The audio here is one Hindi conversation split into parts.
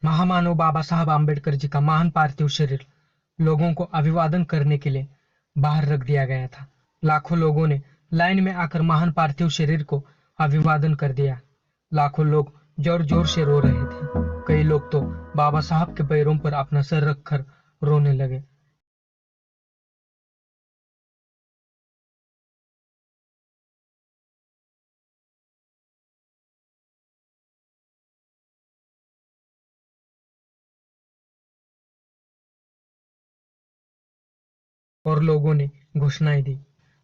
महामानव बाबा साहब आम्बेडकर जी का महान पार्थिव शरीर लोगों को अभिवादन करने के लिए बाहर रख दिया गया था। लाखों लोगों ने लाइन में आकर महान पार्थिव शरीर को अभिवादन कर दिया। लाखों लोग जोर जोर से रो रहे थे। कई लोग तो बाबा साहब के पैरों पर अपना सर रखकर रोने लगे। और लोगों ने घोषणाएं दी।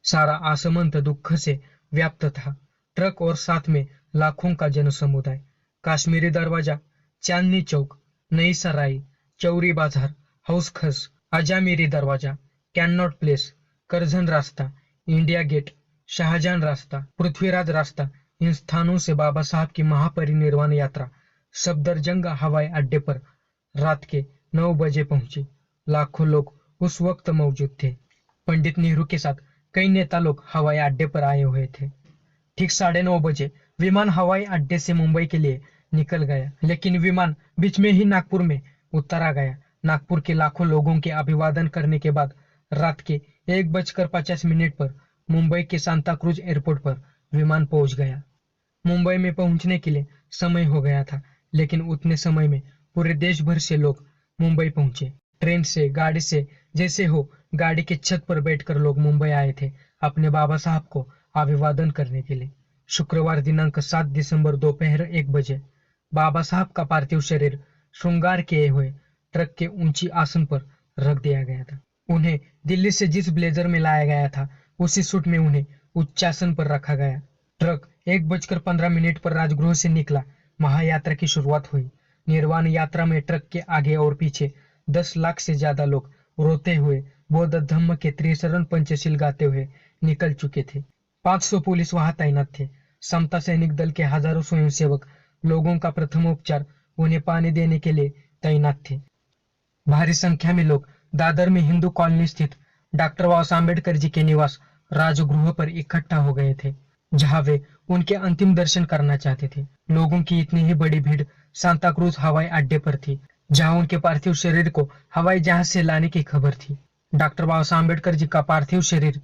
सारा आसमंत दुख से व्याप्त था। ट्रक और साथ में लाखों का जन समुदाय। काश्मीरी दरवाजा, चांदनी चौक, नई सराई, चौरी बाजार, हाउस खस, अजामीरी दरवाजा, कैनॉट प्लेस, करझन रास्ता, इंडिया गेट, शाहजहां रास्ता, पृथ्वीराज रास्ता, इन स्थानों से बाबा साहब की महापरिनिर्वाण यात्रा सफदरजंग हवाई अड्डे पर रात के 9 बजे पहुंची। लाखों लोग उस वक्त मौजूद थे। पंडित नेहरू के साथ कई नेता लोग हवाई अड्डे पर आए हुए थे। ठीक 9:30 बजे विमान हवाई अड्डे से मुंबई के लिए निकल गया, लेकिन विमान बीच में ही नागपुर में उतारा गया। नागपुर के लाखों लोगों के अभिवादन करने के बाद रात के 1:50 पर मुंबई के सांता क्रूज एयरपोर्ट पर विमान पहुंच गया। मुंबई में पहुंचने के लिए समय हो गया था, लेकिन उतने समय में पूरे देश भर से लोग मुंबई पहुंचे। ट्रेन से, गाड़ी से, जैसे हो, गाड़ी के छत पर बैठकर लोग मुंबई आए थे अपने बाबा साहब को अभिवादन करने के लिए। शुक्रवार दिनांक 7 दिसंबर दोपहर 1 बजे बाबा साहब का पार्थिव शरीर श्रृंगार किए हुए ट्रक के ऊंची आसन पर रख दिया गया था। उन्हें दिल्ली से जिस ब्लेजर में लाया गया था, उसी सूट में उन्हें उच्चासन पर रखा गया। ट्रक 1:15 पर राजगृह से निकला। महायात्रा की शुरुआत हुई। निर्वाण यात्रा में ट्रक के आगे और पीछे 10 लाख से ज्यादा लोग रोते हुए बौद्ध धम्म के त्रिशरण पंचशील गाते हुए निकल चुके थे। 500 पुलिस वहां तैनात थे। समता सैनिक दल के हजारों स्वयंसेवक लोगों का प्रथमोपचार उन्हें पानी देने के लिए तैनात थे। भारी संख्या में लोग दादर में हिंदू कॉलोनी स्थित डॉक्टर बाबा साहब अम्बेडकर जी के निवास राजगृह पर इकट्ठा हो गए थे, जहां वे उनके अंतिम दर्शन करना चाहते थे। लोगों की इतनी ही बड़ी भीड़ सांता क्रूज हवाई अड्डे पर थी, जहां उनके पार्थिव शरीर को हवाई जहाज से लाने की खबर थी। डॉक्टर बाबा साहब अम्बेडकर जी का पार्थिव शरीर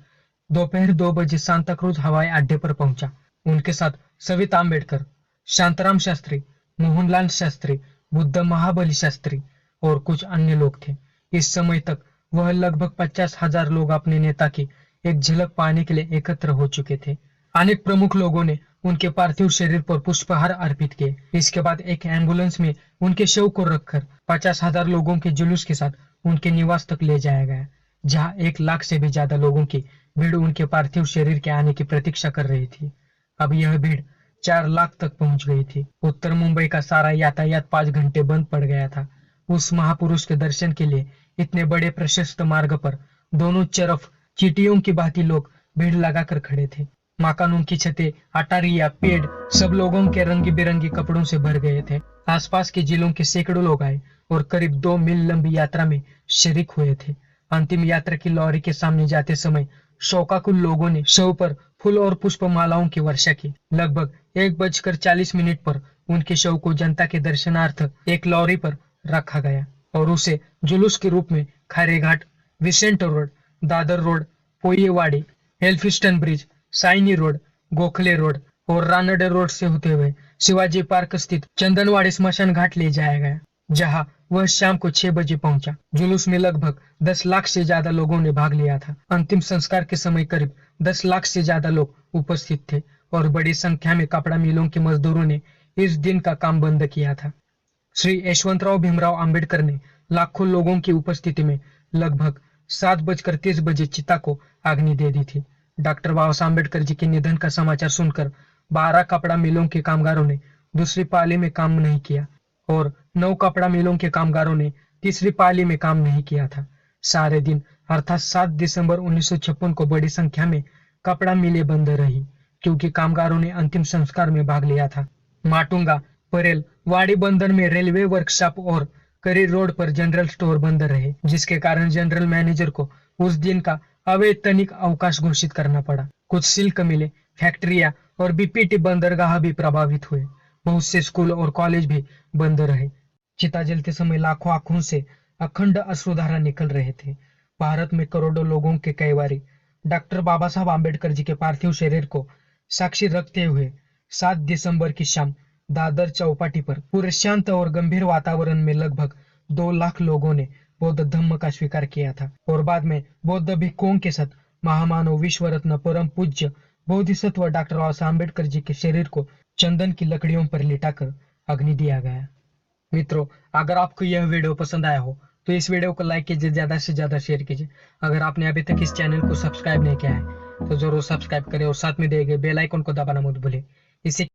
दोपहर 2 बजे सांता क्रूज हवाई अड्डे पर पहुंचा। उनके साथ सविता अम्बेडकर, शांताराम शास्त्री, मोहनलाल शास्त्री, बुद्ध महाबली शास्त्री और कुछ अन्य लोग थे। इस समय तक वह लगभग 50,000 लोग अपने नेता की एक झलक पाने के लिए एकत्र हो चुके थे। अनेक प्रमुख लोगों ने उनके पार्थिव शरीर पर पुष्पहार अर्पित किए। इसके बाद एक एम्बुलेंस में उनके शव को रखकर 50,000 लोगों के जुलूस के साथ उनके निवास तक ले जाया गया, जहां 1 लाख से भी ज्यादा लोगों की भीड़ उनके पार्थिव शरीर के आने की प्रतीक्षा कर रही थी। अब यह भीड़ 4 लाख तक पहुंच गई थी। उत्तर मुंबई का सारा यातायात 5 घंटे बंद पड़ गया था। उस महापुरुष के दर्शन के लिए इतने बड़े प्रशस्त मार्ग पर दोनों तरफ चींटियों की भांति लोग भीड़ लगाकर खड़े थे। मकानों की छतें, अटारियां, पेड़ सब लोगों के रंग बिरंगे कपड़ों से भर गए थे। आसपास के जिलों के सैकड़ों लोग आए और करीब 2 मील लंबी यात्रा में शरीक हुए थे। अंतिम यात्रा की लॉरी के सामने जाते समय शोकाकुल लोगों ने शव पर फूल और पुष्प मालाओं की वर्षा की। लगभग 1:40 पर उनके शव को जनता के दर्शनार्थ एक लॉरी पर रखा गया और उसे जुलूस के रूप में Khare Ghat, Vincent Road, Dadar Road, Poiwadi, Elphinstone Bridge, Sayani Road, Gokhale Road और रानडे रोड से होते हुए शिवाजी पार्क स्थित चंदनवाड़ी स्मशान घाट ले जाया गया, जहां वह शाम को 6 बजे पहुंचा। जुलूस में लगभग 10 लाख से ज्यादा लोगों ने भाग लिया था। अंतिम संस्कार के समय करीब 10 लाख से ज्यादा लोग उपस्थित थे और बड़ी संख्या में कपड़ा मिलों के मजदूरों ने इस दिन का काम बंद किया था। श्री यशवंतराव भीमराव अंबेडकर ने लाखों लोगों की उपस्थिति में लगभग 7:30 बजे चिता को अग्नि दे दी थी। डॉक्टर बाबा साहब अम्बेडकर जी के निधन का समाचार सुनकर 12 कपड़ा मिलों के कामगारों ने दूसरी पाली में काम नहीं किया और 9 कपड़ा मिलों के कामगारों ने तीसरी पाली में काम नहीं किया था। सारे दिन अर्थात 7 दिसंबर 1956 को बड़ी संख्या में कपड़ा मिलें बंद रही, क्योंकि कामगारों ने अंतिम संस्कार में भाग लिया था। माटुंगा, परेल, वाड़ी बंदर में रेलवे वर्कशॉप और करी रोड पर जनरल स्टोर बंद रहे, जिसके कारण जनरल मैनेजर को उस दिन का अवैतनिक अवकाश घोषित करना पड़ा। कुछ सिल्क मिलें, फैक्ट्रियां और बीपीटी बंदरगाह भी प्रभावित हुए। बहुत से स्कूल और कॉलेज भी बंद रहे। चिता जलते समय लाखों आंखों से अखंड अश्रुधारा निकल रहे थे। भारत में करोड़ों लोगों के कैवारी डॉक्टर बाबा साहब आम्बेडकर जी के पार्थिव शरीर को साक्षी रखते हुए 7 दिसंबर की शाम दादर चौपाटी पर पूरे शांत और गंभीर वातावरण में लगभग 2 लाख लोगों ने बौद्ध धम्म का स्वीकार किया था और बाद में बौद्ध भिक्षुओं के साथ महामानव विश्व रत्न परम पूज्य बोधिसत्व डॉक्टर बाबा साहब आम्बेडकर जी के शरीर को चंदन की लकड़ियों पर लिटाकर अग्नि दिया गया। मित्रों, अगर आपको यह वीडियो पसंद आया हो तो इस वीडियो को लाइक कीजिए, ज्यादा से ज्यादा शेयर कीजिए। अगर आपने अभी तक इस चैनल को सब्सक्राइब नहीं किया है तो जरूर सब्सक्राइब करें और साथ में दिए गए बेल आइकन को दबाना मत भूलें। इससे